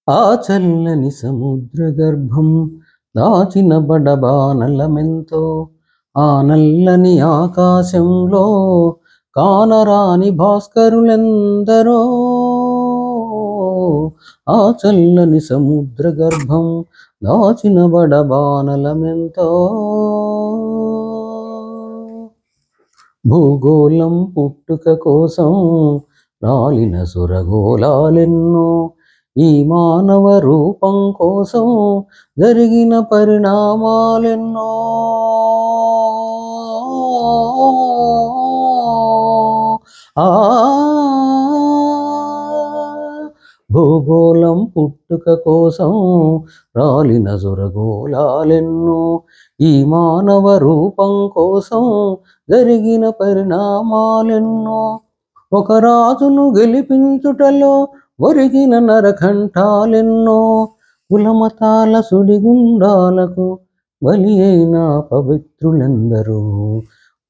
ఆ చల్లని సముద్ర గర్భం దాచిన బడబానలమెంతో, ఆ నల్లని ఆకాశంలో కానరాని భాస్కరులెందరో. ఆ చల్లని సముద్ర గర్భం దాచిన బడబానలమెంతో. భూగోళం పుట్టుక కోసం రాలిన సురగోళాలెన్నో, ఈ మానవ రూపం కోసం జరిగిన పరిణామాలెన్నో. ఆ భూగోళం పుట్టుక కోసం రాలిన సురగోళాలెన్నో, ఈ మానవ రూపం కోసం జరిగిన పరిణామాలెన్నో. ఒక రాజును గెలిపించుటలో ఒరిగిన నరకంఠాలెన్నో, కులమతాల సుడిగుండాలకు బలి అయిన పవిత్రులెందరో.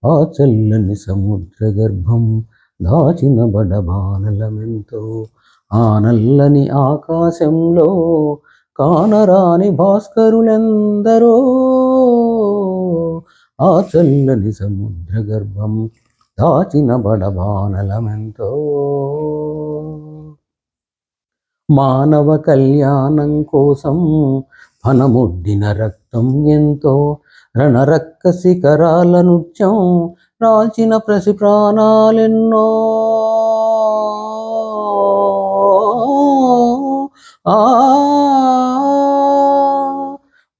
ఆ చల్లని సముద్ర గర్భం దాచిన బడబానలమెంతో, ఆ నల్లని ఆకాశంలో కానరాని భాస్కరులెందరో. ఆ చల్లని సముద్ర గర్భం దాచిన బడబానలమెంతో. మానవ కళ్యాణం కోసం ఫనముడ్డిన రక్తం ఎంతో, రణరక్క శిఖరాల నృత్యం రాల్చిన ప్రసి ప్రాణాలెన్నో. ఆ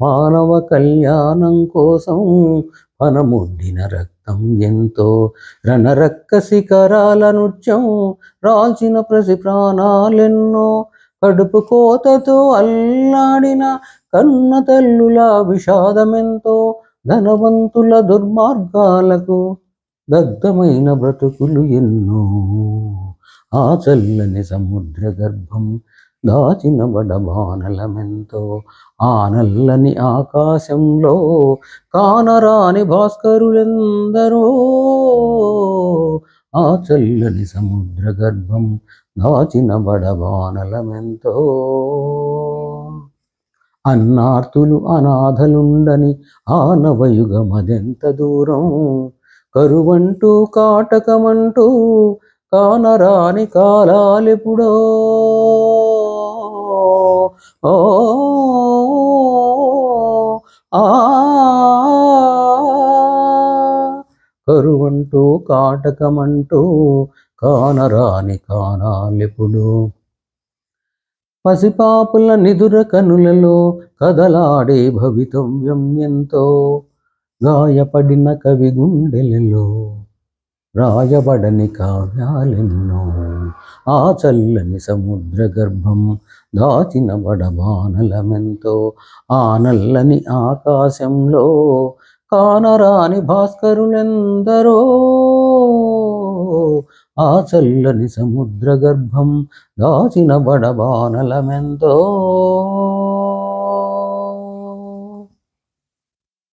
మానవ కళ్యాణం కోసం ఫనముడ్డిన రక్తం ఎంతో, రణరక్క శిఖరాల నృత్యం రాల్చిన ప్రసి ప్రాణాలెన్నో. కడుపు కోతతో అల్లాడిన కన్న తల్లుల విషాదమెంతో, ధనవంతుల దుర్మార్గాలకు దగ్ధమైన బ్రతుకులు ఎన్నో. ఆ చల్లని సముద్ర గర్భం దాచిన బడబానలమెంతో, ఆ నల్లని ఆకాశంలో కానరాని భాస్కరులెందరో. ఆ చల్లని సముద్ర గర్భం దాచిన బడబానలమెంతో. అన్నార్తులు అనాథలుండని ఆ నవయుగమదెంత దూరం, కరువంటూ కాటకమంటూ కానరాని కాలాలెప్పుడో. ఓ ఆ కరువంటూ కాటకమంటూ కానరాని కానాలెప్పుడు. పసిపాపుల నిదుర కనులలో కదలాడే భవితవ్యం ఎంతో, గాయపడిన కవి గుండెలలో రాయబడని కావ్యాలెన్నో. ఆ చల్లని సముద్ర గర్భం దాచిన బడబానలమెంతో, ఆ నల్లని ఆకాశంలో కానరాని భాస్కరులెందరో. ఆ చల్లని సముద్ర గర్భం దాచిన బడబానలమెంతో.